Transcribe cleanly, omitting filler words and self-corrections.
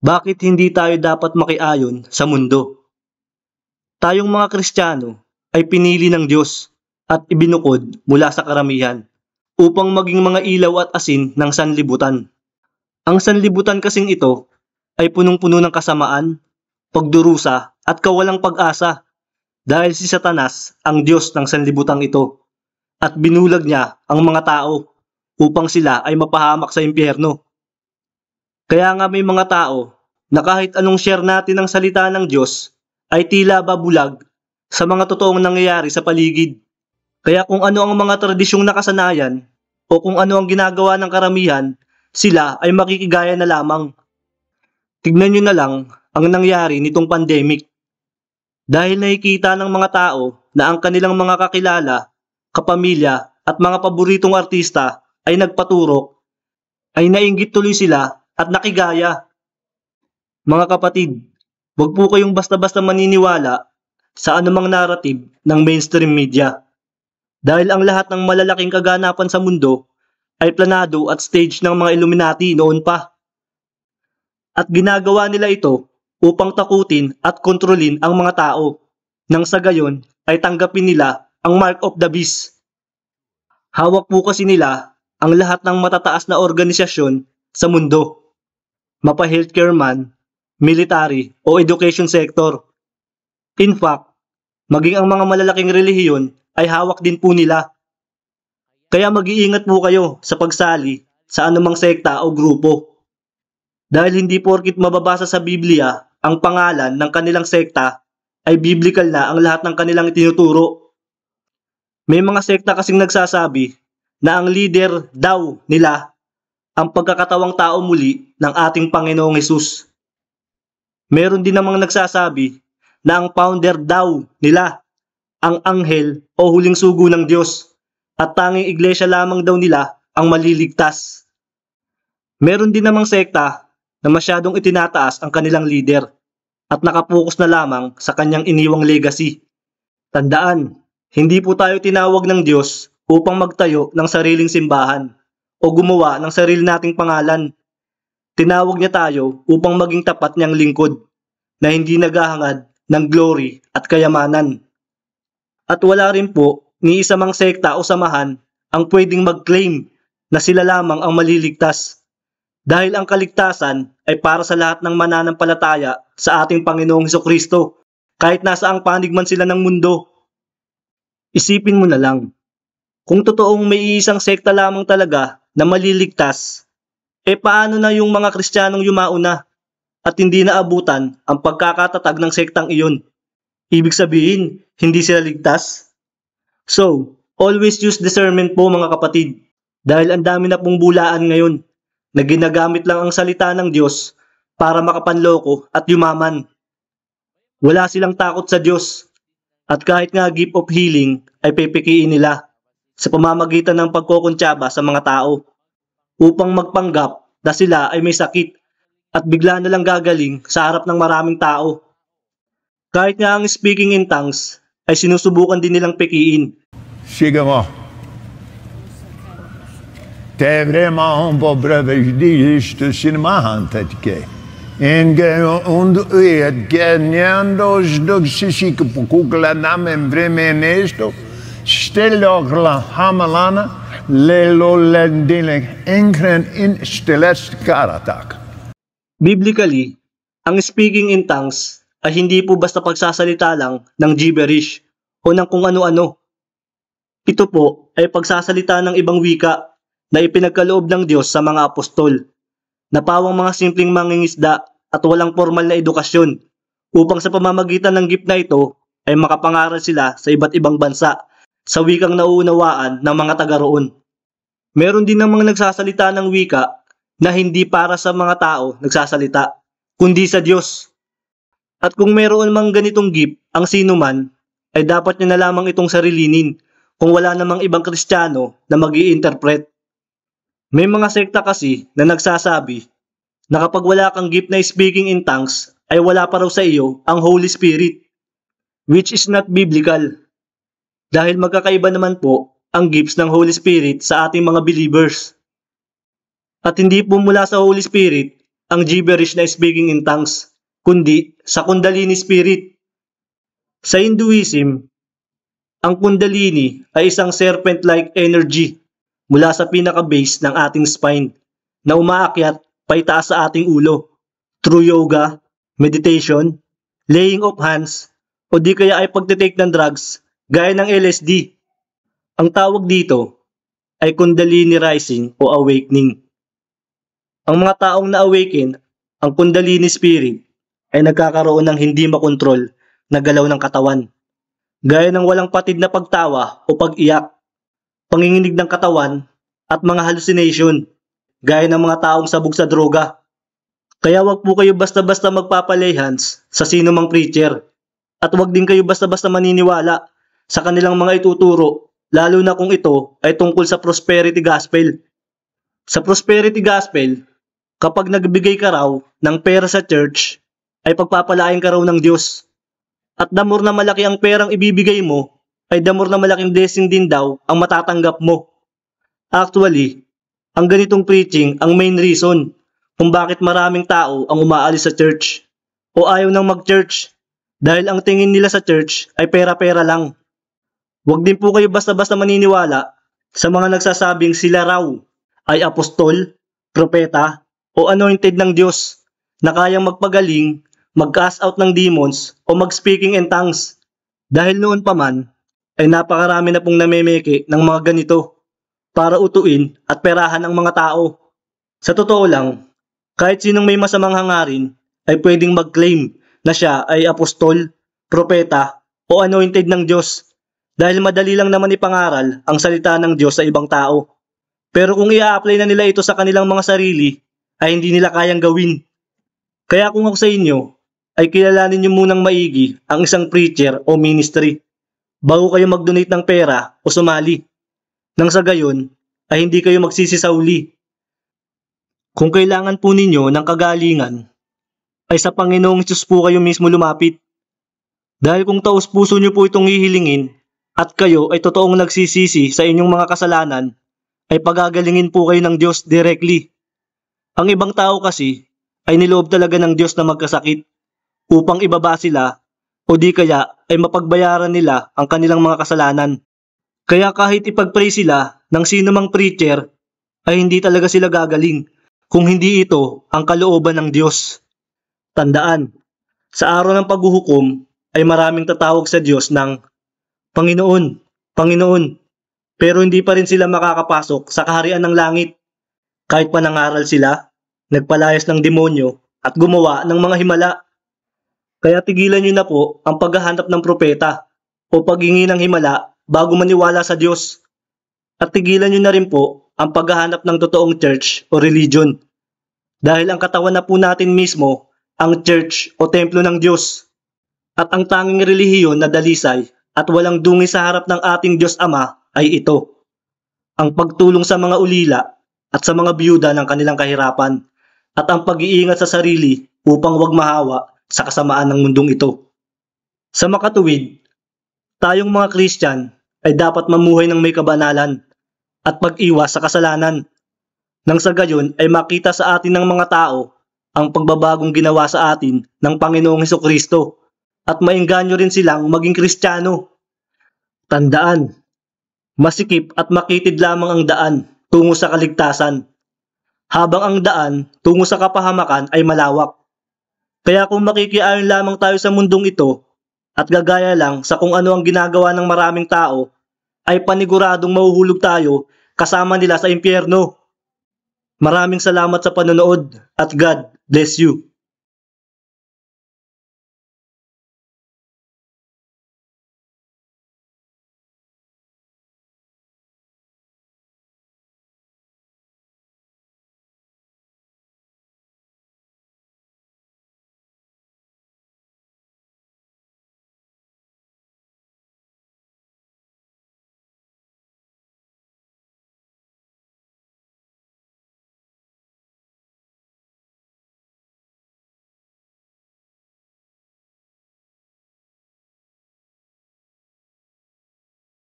Bakit hindi tayo dapat makiayon sa mundo? Tayong mga Kristiyano ay pinili ng Diyos at ibinukod mula sa karamihan upang maging mga ilaw at asin ng sanlibutan. Ang sanlibutan kasing ito ay punong-puno ng kasamaan, pagdurusa at kawalang pag-asa dahil si Satanas ang Diyos ng sanlibutang ito at binulag niya ang mga tao upang sila ay mapahamak sa impyerno. Kaya nga may mga tao na kahit anong share natin ng salita ng Diyos ay tila babulag sa mga totoong nangyayari sa paligid. Kaya kung ano ang mga tradisyong nakasanayan o kung ano ang ginagawa ng karamihan, sila ay makikigaya na lamang. Tignan nyo na lang ang nangyari nitong pandemic. Dahil nakikita ng mga tao na ang kanilang mga kakilala, kapamilya at mga paboritong artista ay nagpaturok, ay nainggit tuloy sila at nakigaya. Mga kapatid, huwag po kayong basta-basta maniniwala sa anumang narrative ng mainstream media. Dahil ang lahat ng malalaking kaganapan sa mundo ay planado at stage ng mga Illuminati noon pa. At ginagawa nila ito upang takutin at kontrolin ang mga tao, nang sa gayon ay tanggapin nila ang mark of the beast. Hawak po kasi nila ang lahat ng matataas na organisasyon sa mundo, mapa-healthcare man, military o education sector. In fact, maging ang mga malalaking relihiyon ay hawak din po nila. Kaya mag-iingat po kayo sa pagsali sa anumang sekta o grupo. Dahil hindi porkit mababasa sa Biblia ang pangalan ng kanilang sekta ay biblical na ang lahat ng kanilang itinuturo. May mga sekta kasing nagsasabi na ang leader daw nila ang pagkakatawang tao muli ng ating Panginoong Hesus. Meron din namang nagsasabi na ang founder daw nila ang anghel o huling sugo ng Diyos at tanging iglesia lamang daw nila ang maliligtas. Meron din namang sekta na masyadong itinataas ang kanilang leader at nakapokus na lamang sa kanyang iniwang legacy. Tandaan, hindi po tayo tinawag ng Diyos upang magtayo ng sariling simbahan o gumawa ng sarili nating pangalan. Tinawag niya tayo upang maging tapat niyang lingkod na hindi naghahangad ng glory at kayamanan. At wala rin po ni isa mang sekta o samahan ang pwedeng mag-claim na sila lamang ang maliligtas. Dahil ang kaligtasan ay para sa lahat ng mananampalataya sa ating Panginoong Hesukristo, kahit nasa ang panig man sila ng mundo. Isipin mo na lang, kung totoong may isang sekta lamang talaga na maliligtas, paano na yung mga Kristiyanong yumauna at hindi naabutan ang pagkakatatag ng sektang iyon? Ibig sabihin, hindi sila ligtas? So, always use discernment po mga kapatid, dahil ang dami na pong bulaan ngayon na ginagamit lang ang salita ng Diyos para makapanloko at yumaman. Wala silang takot sa Diyos at kahit nga gift of healing ay pepekiin nila sa pamamagitan ng pagkokontsaba sa mga tao upang magpanggap na sila ay may sakit at bigla na lang gagaling sa harap ng maraming tao. Kahit nga ang speaking in tongues ay sinusubukan din nilang pekiin. Sige mo. Te vrema on på brödvärdsdisk sinemahan tetke. En und et genyandos dog sisik på kukla namen vremen esto. Stellokla hamalana lelo lendile enkren in stelest karatak. Biblically, ang speaking in tongues ay hindi po basta pagsasalita lang ng gibberish o ng kung ano-ano. Ito po ay pagsasalita ng ibang wika na ipinagkaloob ng Diyos sa mga apostol, na pawang mga simpleng mangingisda at walang formal na edukasyon, upang sa pamamagitan ng gift na ito ay makapangaral sila sa iba't ibang bansa sa wikang nauunawaan ng mga taga roon. Meron din namang nagsasalita ng wika na hindi para sa mga tao nagsasalita, kundi sa Diyos. At kung meron mang ganitong gift ang sino man, ay dapat niya na lamang itong sarilinin kung wala namang ibang Kristiyano na mag-i-interpret. May mga sekta kasi na nagsasabi na kapag wala kang gift na speaking in tongues ay wala pa raw sa iyo ang Holy Spirit, which is not biblical. Dahil magkakaiba naman po ang gifts ng Holy Spirit sa ating mga believers. At hindi po mula sa Holy Spirit ang gibberish na speaking in tongues, kundi sa Kundalini Spirit. Sa Hinduism, ang Kundalini ay isang serpent-like energy mula sa pinaka-base ng ating spine na umaakyat paitaas sa ating ulo through yoga, meditation, laying of hands, o di kaya ay pagtitake ng drugs gaya ng LSD. Ang tawag dito ay Kundalini Rising o Awakening. Ang mga taong na-awaken ang Kundalini Spirit ay nagkakaroon ng hindi makontrol na galaw ng katawan, gaya ng walang patid na pagtawa o pag-iyak, panginginig ng katawan at mga hallucination, gaya ng mga taong sabog sa droga. Kaya wag po kayo basta-basta magpapalehans sa sino mang preacher, at wag din kayo basta-basta maniniwala sa kanilang mga ituturo, lalo na kung ito ay tungkol sa prosperity gospel. Sa prosperity gospel, kapag nagbigay ka raw ng pera sa church, ay pagpapalain ka raw ng Diyos. At the more na malaki ang perang ibibigay mo, ay the more na malaking blessing din daw ang matatanggap mo. Actually, ang ganitong preaching ang main reason kung bakit maraming tao ang umaalis sa church o ayaw nang mag-church dahil ang tingin nila sa church ay pera-pera lang. Huwag din po kayo basta-basta maniniwala sa mga nagsasabing sila raw ay apostol, propeta o anointed ng Diyos na kayang magpagaling, mag-cast out ng demons o mag-speaking in tongues. Dahil noon pa man ay napakarami na pong namemeke ng mga ganito para utuin at perahan ang mga tao. Sa totoo lang, kahit sinong may masamang hangarin ay pwedeng mag-claim na siya ay apostol, propeta o anointed ng Diyos dahil madali lang naman ipangaral ang salita ng Diyos sa ibang tao. Pero kung i-apply na nila ito sa kanilang mga sarili ay hindi nila kayang gawin. Kaya kung ako sa inyo, ay kilalanin niyo munang maigi ang isang preacher o ministry bago kayo mag-donate ng pera o sumali. Nang sa gayon ay hindi kayo magsisisauli. Kung kailangan po ninyo ng kagalingan, ay sa Panginoong Hesus po kayo mismo lumapit. Dahil kung taos puso niyo po itong hihilingin at kayo ay totoong nagsisisi sa inyong mga kasalanan, ay pagagalingin po kayo ng Diyos directly. Ang ibang tao kasi ay niloob talaga ng Diyos na magkasakit upang ibaba sila o di kaya ay mapagbayaran nila ang kanilang mga kasalanan. Kaya kahit ipag-pray sila ng sino mang preacher ay hindi talaga sila gagaling kung hindi ito ang kalooban ng Diyos. Tandaan, sa araw ng paghuhukom ay maraming tatawag sa Diyos ng Panginoon, Panginoon, pero hindi pa rin sila makakapasok sa kaharian ng langit. Kahit pa nangaral sila, nagpalayas ng demonyo at gumawa ng mga himala. Kaya tigilan niyo na po ang paghahanap ng propeta o paghingi ng himala bago maniwala sa Diyos. At tigilan niyo na rin po ang paghahanap ng totoong church o religion. Dahil ang katawan na po natin mismo, ang church o templo ng Diyos. At ang tanging relihiyon na dalisay at walang dungi sa harap ng ating Diyos Ama ay ito. Ang pagtulong sa mga ulila at sa mga biyuda ng kanilang kahirapan at ang pag-iingat sa sarili upang wag mahawa sa kasamaan ng mundong ito. Sa makatuwid, tayong mga Christian ay dapat mamuhay ng may kabanalan at pag-iwas sa kasalanan. Nang sa gayon ay makita sa atin ng mga tao ang pagbabagong ginawa sa atin ng Panginoong Hesukristo at maengganyo rin silang maging Kristiyano. Tandaan, masikip at makitid lamang ang daan tungo sa kaligtasan, habang ang daan tungo sa kapahamakan ay malawak. Kaya kung makikiayon lamang tayo sa mundong ito at gagaya lang sa kung ano ang ginagawa ng maraming tao, ay paniguradong mahuhulog tayo kasama nila sa impyerno. Maraming salamat sa panonood at God bless you.